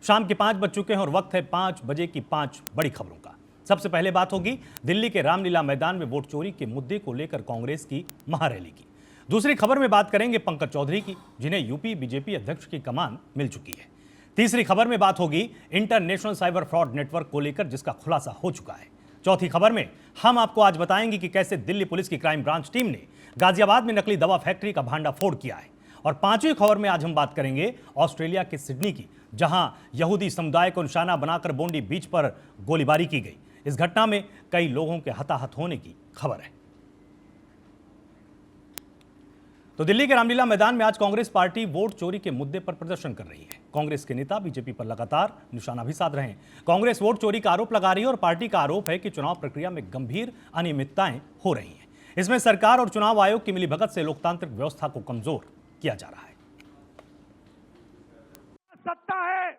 शाम के 5 बज चुके हैं और वक्त है 5 बजे की 5 बड़ी खबरों का। सबसे पहले बात होगी दिल्ली के रामलीला मैदान में वोट चोरी के मुद्दे को लेकर कांग्रेस की महारैली की। दूसरी खबर में बात करेंगे पंकज चौधरी की, जिन्हें यूपी बीजेपी अध्यक्ष की कमान मिल चुकी है। तीसरी खबर में बात होगी इंटरनेशनल साइबर फ्रॉड नेटवर्क को लेकर, जिसका खुलासा हो चुका है। चौथी खबर में हम आपको आज बताएंगे कि कैसे दिल्ली पुलिस की क्राइम ब्रांच टीम ने गाजियाबाद में नकली दवा फैक्ट्री का भांडाफोड़ किया है। और पांचवी खबर में आज हम बात करेंगे ऑस्ट्रेलिया के सिडनी की, जहां यहूदी समुदाय को निशाना बनाकर बोंडी बीच पर गोलीबारी की गई। इस घटना में कई लोगों के हताहत होने की खबर है। तो दिल्ली के रामलीला मैदान में आज कांग्रेस पार्टी वोट चोरी के मुद्दे पर प्रदर्शन कर रही है। कांग्रेस के नेता बीजेपी पर लगातार निशाना भी साध रहे हैं। कांग्रेस वोट चोरी का आरोप लगा रही है और पार्टी का आरोप है कि चुनाव प्रक्रिया में गंभीर अनियमितताएं हो रही हैं। इसमें सरकार और चुनाव आयोग की मिलीभगत से लोकतांत्रिक व्यवस्था को कमजोर किया जा रहा है। सत्ता है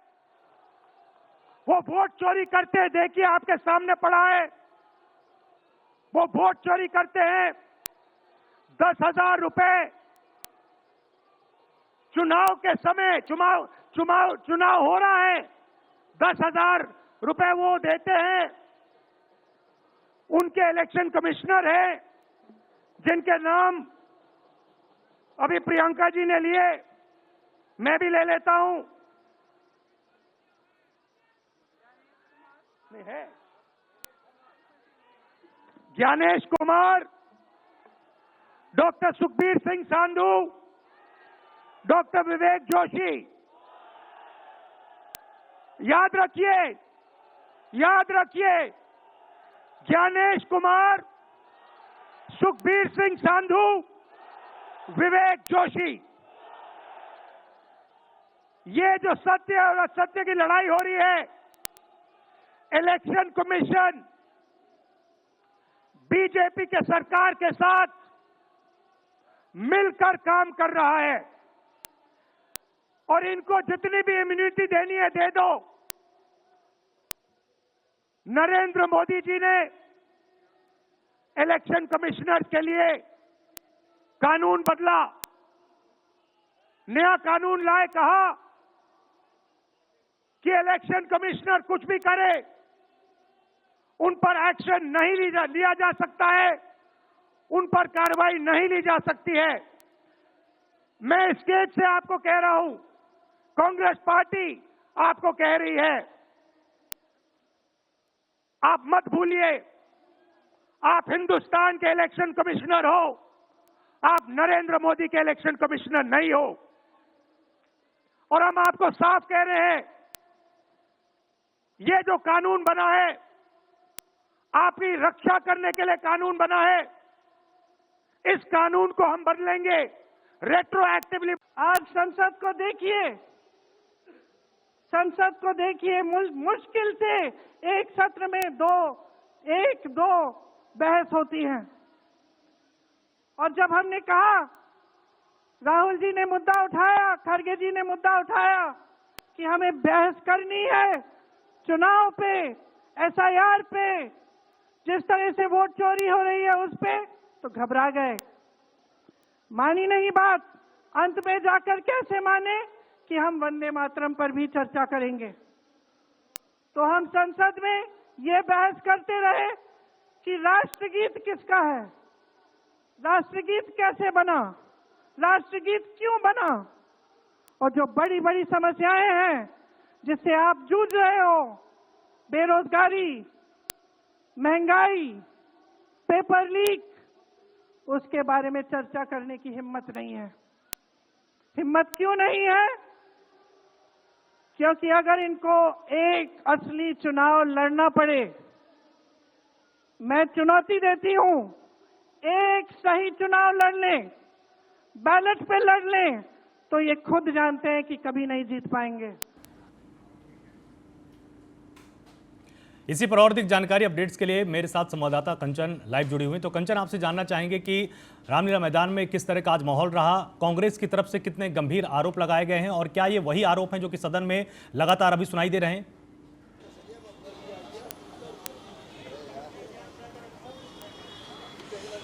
वो वोट चोरी करते हैं, देखिए आपके सामने पड़ा है। वो वोट चोरी करते हैं, 10,000 रुपए चुनाव के समय, चुनाव हो रहा है, 10,000 रुपए वो देते हैं। उनके इलेक्शन कमिश्नर है, जिनके नाम अभी प्रियंका जी ने लिए, मैं भी ले लेता हूं। है ज्ञानेश कुमार, डॉक्टर सुखबीर सिंह सांधू, डॉक्टर विवेक जोशी। याद रखिए, ज्ञानेश कुमार, सुखबीर सिंह सांधू, विवेक जोशी। ये जो सत्य और असत्य की लड़ाई हो रही है, इलेक्शन कमीशन बीजेपी के सरकार के साथ मिलकर काम कर रहा है और इनको जितनी भी इम्यूनिटी देनी है दे दो। नरेंद्र मोदी जी ने इलेक्शन कमिश्नर के लिए कानून बदला, नया कानून लाए, कहा कि इलेक्शन कमिश्नर कुछ भी करे उन पर एक्शन नहीं लिया जा सकता है, उन पर कार्रवाई नहीं ली जा सकती है। मैं इस स्टेज से आपको कह रहा हूं, कांग्रेस पार्टी आपको कह रही है, आप मत भूलिए, आप हिंदुस्तान के इलेक्शन कमिश्नर हो, आप नरेंद्र मोदी के इलेक्शन कमिश्नर नहीं हो। और हम आपको साफ कह रहे हैं, ये जो कानून बना है, आपकी रक्षा करने के लिए कानून बना है, इस कानून को हम बदलेंगे रेट्रोएक्टिवली। आज संसद को देखिए, मुश्किल से एक सत्र में एक दो बहस होती है। और जब हमने कहा, राहुल जी ने मुद्दा उठाया, खड़गे जी ने मुद्दा उठाया कि हमें बहस करनी है चुनाव पे, एसआईआर पे, जिस तरह से वोट चोरी हो रही है उस पे, तो घबरा गए, मानी नहीं बात। अंत में जाकर कैसे माने कि हम वंदे मातरम पर भी चर्चा करेंगे। तो हम संसद में ये बहस करते रहे कि राष्ट्रगीत किसका है, राष्ट्रगीत कैसे बना, राष्ट्रगीत क्यों बना, और जो बड़ी बड़ी समस्याएं हैं जिससे आप जूझ रहे हो, बेरोजगारी, महंगाई, पेपर लीक, उसके बारे में चर्चा करने की हिम्मत नहीं है। हिम्मत क्यों नहीं है? क्योंकि अगर इनको एक असली चुनाव लड़ना पड़े, मैं चुनौती देती हूं, एक सही चुनाव लड़ लें, बैलेट पे लड़ लें, तो ये खुद जानते हैं कि कभी नहीं जीत पाएंगे। इसी पर और अधिक जानकारी, अपडेट्स के लिए मेरे साथ संवाददाता कंचन लाइव जुड़ी हुई। तो कंचन, आपसे जानना चाहेंगे कि रामलीला मैदान में किस तरह का आज माहौल रहा, कांग्रेस की तरफ से कितने गंभीर आरोप लगाए गए हैं और क्या ये वही आरोप हैं जो कि सदन में लगातार अभी सुनाई दे रहे हैं?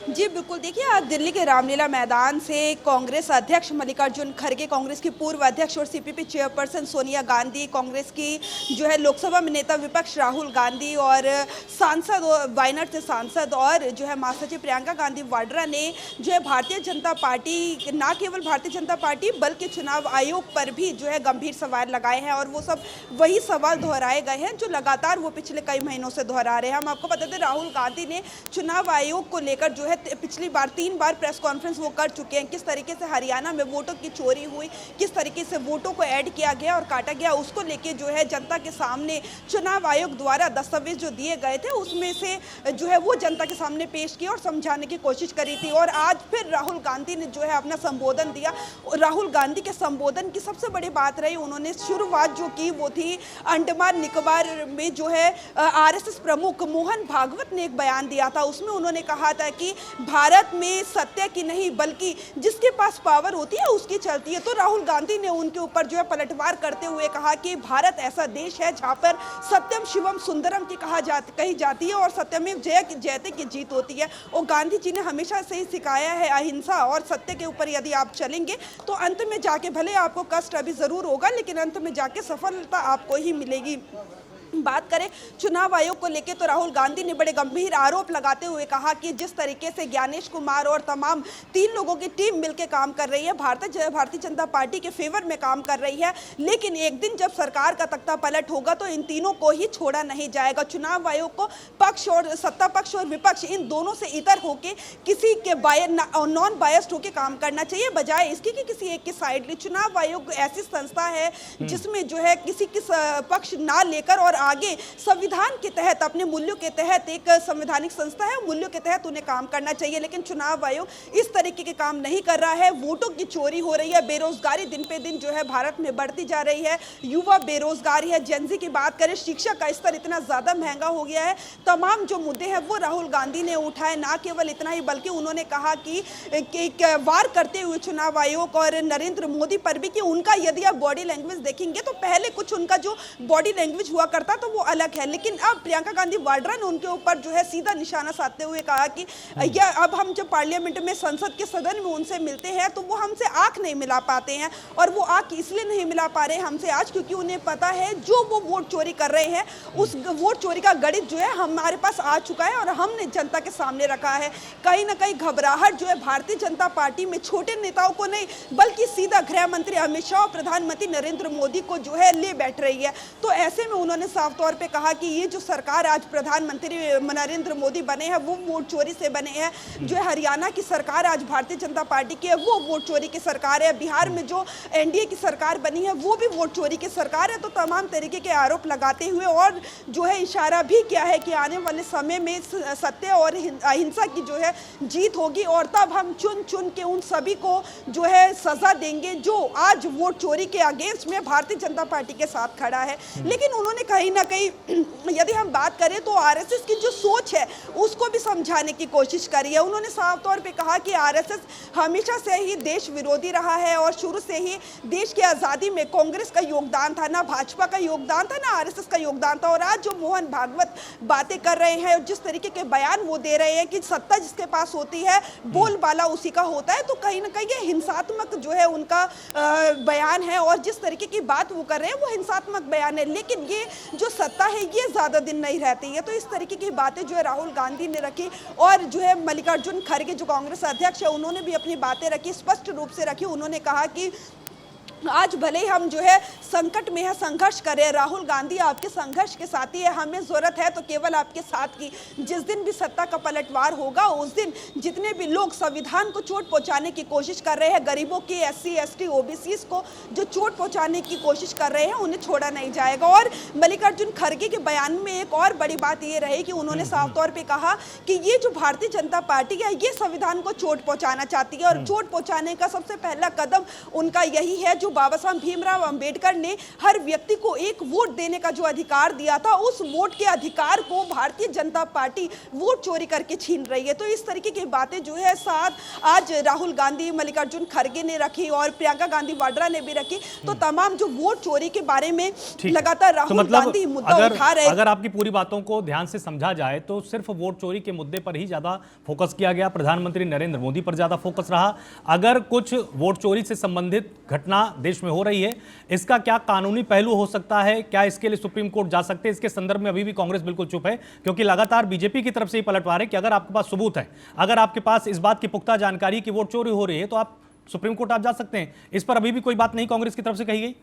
जी बिल्कुल, देखिए आज दिल्ली के रामलीला मैदान से कांग्रेस अध्यक्ष मल्लिकार्जुन खड़गे, कांग्रेस की पूर्व अध्यक्ष और सीपीपी चेयरपर्सन सोनिया गांधी, कांग्रेस की जो है लोकसभा में नेता विपक्ष राहुल गांधी और सांसद वायनाड से सांसद और जो है महासचिव प्रियंका गांधी वाड्रा ने जो है भारतीय जनता पार्टी, ना केवल भारतीय जनता पार्टी बल्कि चुनाव आयोग पर भी जो है गंभीर सवाल लगाए हैं और वो सब वही सवाल दोहराए गए हैं जो लगातार वो पिछले कई महीनों से दोहरा रहे हैं। हम आपको बता दें, राहुल गांधी ने चुनाव आयोग को लेकर जो है पिछली बार 3 बार प्रेस कॉन्फ्रेंस वो कर चुके हैं। किस तरीके से हरियाणा में वोटों की चोरी हुई, किस तरीके से वोटों को ऐड किया गया और काटा गया, उसको लेके जो है जनता के सामने चुनाव आयोग द्वारा दस्तावेज जो दिए गए थे उसमें से जो है वो जनता के सामने पेश किया और समझाने की कोशिश करी थी। और आज फिर राहुल गांधी ने जो है अपना संबोधन दिया। राहुल गांधी के संबोधन की सबसे बड़ी बात रही, उन्होंने शुरुआत जो की वो थी अंडमान निकोबार में जो है आरएसएस प्रमुख मोहन भागवत ने एक बयान दिया था। उसमें उन्होंने कहा था कि भारत में सत्य की नहीं बल्कि जिसके पास पावर होती है उसकी चलती है। तो राहुल गांधी ने उनके ऊपर जो है पलटवार करते हुए कहा कि भारत ऐसा देश है जहां पर सत्यम शिवम सुंदरम की कही जाती है और सत्यमेव जयते की जीत होती है। और गांधी जी ने हमेशा से ही सिखाया है अहिंसा और सत्य के ऊपर यदि आप चलेंगे तो अंत में जाके भले आपको कष्ट अभी जरूर होगा लेकिन अंत में जाके सफलता आपको ही मिलेगी। बात करें चुनाव आयोग को लेकर तो राहुल गांधी ने बड़े गंभीर आरोप लगाते हुए कहा कि जिस तरीके से ज्ञानेश कुमार और तमाम 3 लोगों की टीम मिलकर काम कर रही है, भारतीय जनता पार्टी के फेवर में काम कर रही है, लेकिन एक दिन जब सरकार का तख्ता पलट होगा तो इन तीनों को ही छोड़ा नहीं जाएगा। चुनाव आयोग को पक्ष और सत्ता पक्ष और विपक्ष इन दोनों से इतर होके किसी के नॉन बायस्ड होकर काम करना चाहिए, बजाय इसकी कि किसी एक की साइड ले। चुनाव आयोग ऐसी संस्था है जिसमें जो है किसी की पक्ष ना लेकर और आगे संविधान के तहत, अपने मूल्यों के तहत, एक संवैधानिक संस्था है, मूल्यों के तहत उन्हें काम करना चाहिए। लेकिन चुनाव आयोग इस तरीके के काम नहीं कर रहा है। वोटों की चोरी हो रही है, बेरोजगारी दिन पे दिन जो है भारत में बढ़ती जा रही है, युवा बेरोजगारी है, जेनजी की बात करें, शिक्षा का स्तर इतना ज्यादा महंगा हो गया है। तमाम जो मुद्दे हैं वो राहुल गांधी ने उठाए। ना केवल इतना ही बल्कि उन्होंने कहा कि वार करते हुए चुनाव आयोग और नरेंद्र मोदी पर भी कि उनका यदि आप बॉडी लैंग्वेज देखेंगे तो पहले कुछ उनका जो बॉडी लैंग्वेज हुआ करता तो वो अलग है, लेकिन अब प्रियंका गांधी वाड्रा ने उनके ऊपर जो है सीधा निशाना साधते हुए कहा कि अब हम जब पार्लियामेंट में, संसद के सदन में उनसे मिलते हैं तो वो हमसे आंख नहीं मिला पाते हैं। और वो आंख इसलिए नहीं मिला पा रहे हमसे आज क्योंकि उन्हें पता है जो वो वोट चोरी कर रहे हैं उस वोट चोरी का गणित जो है हमारे पास आ चुका है और हमने जनता के सामने रखा है। कहीं ना कहीं घबराहट जो है भारतीय जनता पार्टी में छोटे नेताओं को नहीं बल्कि सीधा गृह मंत्री अमित शाह और प्रधानमंत्री नरेंद्र मोदी को जो है ले बैठ रही है। तो ऐसे में उन्होंने साफ तौर पे कहा कि ये जो सरकार आज प्रधानमंत्री नरेंद्र मोदी बने हैं वो वोट चोरी से बने हैं। जो हरियाणा की सरकार आज भारतीय जनता पार्टी की है वो वोट चोरी की सरकार है। बिहार में जो एनडीए की सरकार बनी है वो भी वोट चोरी की सरकार है। तो तमाम तरीके के आरोप लगाते हुए और जो है इशारा भी किया है कि आने वाले समय में सत्य और अहिंसा की जो है जीत होगी और तब हम चुन चुन के उन सभी को जो है सजा देंगे जो आज वोट चोरी के अगेंस्ट में भारतीय जनता पार्टी के साथ खड़ा है। लेकिन उन्होंने कहीं ना कहीं यदि हम बात करें तो आरएसएस की जो सोच है उसको भी समझाने की कोशिश करी है। उन्होंने साफ तौर पे कहा कि आरएसएस हमेशा से ही देश विरोधी रहा है और शुरू से ही देश की आज़ादी में कांग्रेस का योगदान था, ना भाजपा का योगदान था, ना आरएसएस का योगदान था। और आज जो मोहन भागवत बातें कर रहे हैं और जिस तरीके के बयान वो दे रहे हैं कि सत्ता जिसके पास होती है बोलबाला उसी का होता है, तो कहीं ना कहीं ये हिंसात्मक जो है उनका बयान है और जिस तरीके की बात वो कर रहे हैं वो हिंसात्मक बयान है। लेकिन ये जो सत्ता है ये ज्यादा दिन नहीं रहती है। तो इस तरीके की बातें जो है राहुल गांधी ने रखी और जो है मल्लिकार्जुन खड़गे जो कांग्रेस अध्यक्ष है उन्होंने भी अपनी बातें रखी, स्पष्ट रूप से रखी। उन्होंने कहा कि आज भले ही हम जो है संकट में है, संघर्ष कर रहे हैं, राहुल गांधी आपके संघर्ष के साथी है, हमें जरूरत है तो केवल आपके साथ की। जिस दिन भी सत्ता का पलटवार होगा उस दिन जितने भी लोग संविधान को चोट पहुंचाने की कोशिश कर रहे हैं, गरीबों की, एससी एसटी ओबीसी को जो चोट पहुंचाने की कोशिश कर रहे हैं उन्हें छोड़ा नहीं जाएगा। और मल्लिकार्जुन खड़गे के बयान में एक और बड़ी बात यह रही कि उन्होंने साफ तौर पर कहा कि ये जो भारतीय जनता पार्टी है ये संविधान को चोट पहुंचाना चाहती है और चोट पहुंचाने का सबसे पहला कदम उनका यही है जो बाबा साहब भीमराव अंबेडकर ने हर व्यक्ति को एक वोट देने का जो अधिकार दिया था, उस वोट के अधिकार को भारतीय जनता पार्टी वोट चोरी करके छीन रही है। तो इस तरीके की बातें जो है साथ आज राहुल गांधी, मल्लिकार्जुन खड़गे ने रखी और प्रियंका गांधी वाड्रा ने भी रखी। तो तमाम जो वोट चोरी के बारे में लगातार राहुल गांधी मुद्दा उठा रहे। अगर आपकी पूरी बातों को ध्यान से समझा जाए तो सिर्फ वोट चोरी के मुद्दे पर ही ज्यादा फोकस किया गया, प्रधानमंत्री नरेंद्र मोदी पर ज्यादा फोकस रहा। अगर कुछ वोट चोरी से संबंधित घटना देश में हो रही है, इसका क्या कानूनी पहलू हो सकता है, क्या इसके लिए सुप्रीम कोर्ट जा सकते हैं, इसके संदर्भ में अभी भी कांग्रेस बिल्कुल चुप है, क्योंकि लगातार बीजेपी की तरफ से ही पलटवार है कि अगर आपके पास सबूत है, अगर आपके पास इस बात की पुख्ता जानकारी की वोट चोरी हो रही है, तो आप सुप्रीम कोर्ट आप जा सकते हैं। इस पर अभी भी कोई बात नहीं कांग्रेस की तरफ से कही गई।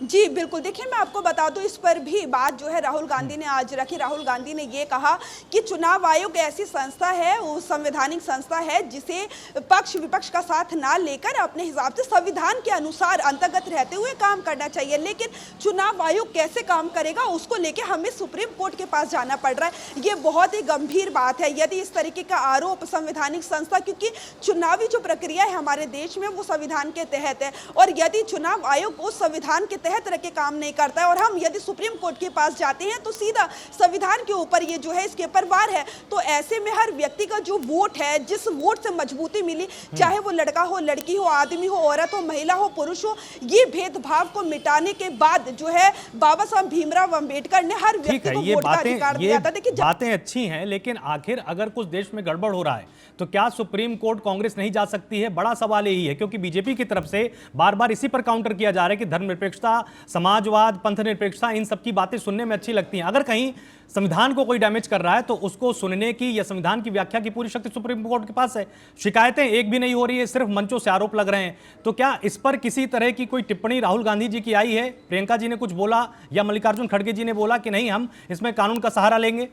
जी बिल्कुल, देखिए मैं आपको बता दूं, इस पर भी बात जो है राहुल गांधी ने आज रखी। राहुल गांधी ने ये कहा कि चुनाव आयोग ऐसी संस्था है, वो संवैधानिक संस्था है, जिसे पक्ष विपक्ष का साथ ना लेकर अपने हिसाब से संविधान के अनुसार अंतर्गत रहते हुए काम करना चाहिए। लेकिन चुनाव आयोग कैसे काम करेगा, उसको लेकर हमें सुप्रीम कोर्ट के पास जाना पड़ रहा है। ये बहुत ही गंभीर बात है यदि इस तरीके का आरोप संवैधानिक संस्था, क्योंकि चुनावी जो प्रक्रिया है हमारे देश में वो संविधान के तहत है, और यदि चुनाव आयोग उस संविधान के तहत रह के काम नहीं करता है और हम यदि सुप्रीम कोर्ट के पास जाते हैं तो सीधा संविधान के ऊपर ये जो है इसके ऊपर वार है। तो ऐसे में हर व्यक्ति का जो वोट है, जिस वोट से मजबूती मिली, चाहे वो लड़का हो, लड़की हो, आदमी हो, औरत हो, महिला हो, पुरुष हो, ये भेदभाव को मिटाने के बाद जो है बाबा साहब भीमराव अंबेडकर ने हर व्यक्ति को वोट का अधिकार दिया था। देखिए बातें अच्छी हैं, लेकिन आखिर अगर कुछ देश में गड़बड़ हो रहा है तो क्या सुप्रीम कोर्ट कांग्रेस नहीं जा सकती है? बड़ा सवाल यही है, क्योंकि बीजेपी की तरफ से बार बार इसी पर काउंटर किया जा रहा है कि धर्मनिरपेक्षता, समाजवाद, पंथ निरपेक्षता, इन सब की बातें सुनने में अच्छी लगती हैं। अगर कहीं संविधान को कोई डैमेज कर रहा है तो उसको सुनने की या संविधान की व्याख्या की पूरी शक्ति सुप्रीम कोर्ट के पास है। शिकायतें एक भी नहीं हो रही है, सिर्फ मंचों से आरोप लग रहे हैं। तो क्या इस पर किसी तरह की कोई टिप्पणी राहुल गांधी जी की आई है? प्रियंका जी ने कुछ बोला या मल्लिकार्जुन खड़गे जी ने बोला कि नहीं, हम इसमें कानून का सहारा लेंगे?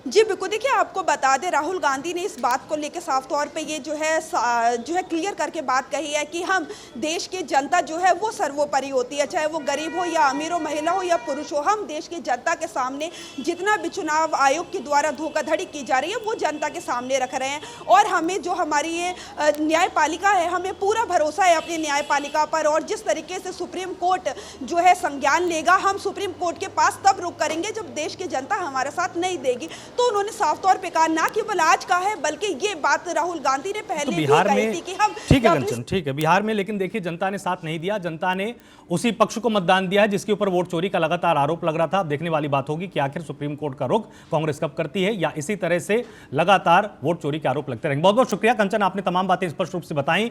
जी बिल्कुल, देखिए आपको बता दें, राहुल गांधी ने इस बात को लेकर साफ तौर पे ये जो है क्लियर करके बात कही है कि हम देश की जनता जो है वो सर्वोपरि होती है, चाहे वो गरीब हो या अमीर हो, महिला हो या पुरुष हो। हम देश की जनता के सामने जितना भी चुनाव आयोग के द्वारा धोखाधड़ी की जा रही है वो जनता के सामने रख रहे हैं, और हमें जो हमारी ये न्यायपालिका है, हमें पूरा भरोसा है अपनी न्यायपालिका पर। और जिस तरीके से सुप्रीम कोर्ट जो है संज्ञान लेगा, हम सुप्रीम कोर्ट के पास तब रुख करेंगे जब देश की जनता हमारा साथ नहीं देगी। तो उन्होंने साफ तौर पे कहा, ना केवल आज का है बल्कि ये बात राहुल गांधी ने पहले भी कही थी कि हम ठीक है कंचन, ठीक है बिहार में, लेकिन देखिए जनता ने साथ नहीं दिया, जनता ने उसी पक्ष को मतदान दिया है जिसके ऊपर वोट चोरी का लगातार आरोप लग रहा था। अब देखने वाली बात होगी कि आखिर सुप्रीम कोर्ट का रुख कांग्रेस कब करती है, या इसी तरह से लगातार वोट चोरी के आरोप लगते रहेंगे। बहुत बहुत शुक्रिया कंचन, आपने तमाम बातें स्पष्ट रूप से बताई।